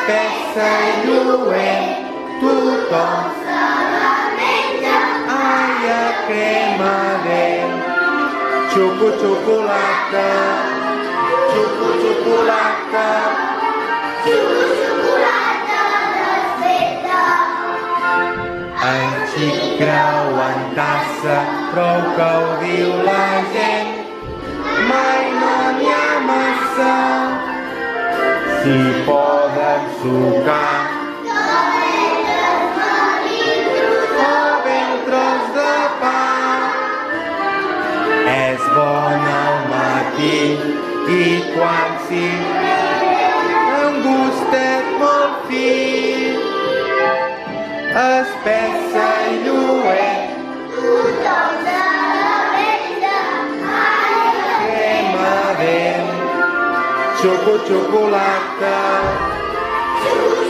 espessa e lluent, tothom se la menja. ai a crema dent. Xuco, xocolata, xuco, xocolata. Xuco, xocolata desfeta. En xic grau en tassa, prou que ho diu la gent. Mai no n'hi ha massa, si poden sucar. Galetes, melindros, O ben tros de pa. És bon al matí i quan sí, un gustet molt fi. Espessa i lluent, tothom se la menja. Ai, la crema dent. Xuco, xocolata, xuco,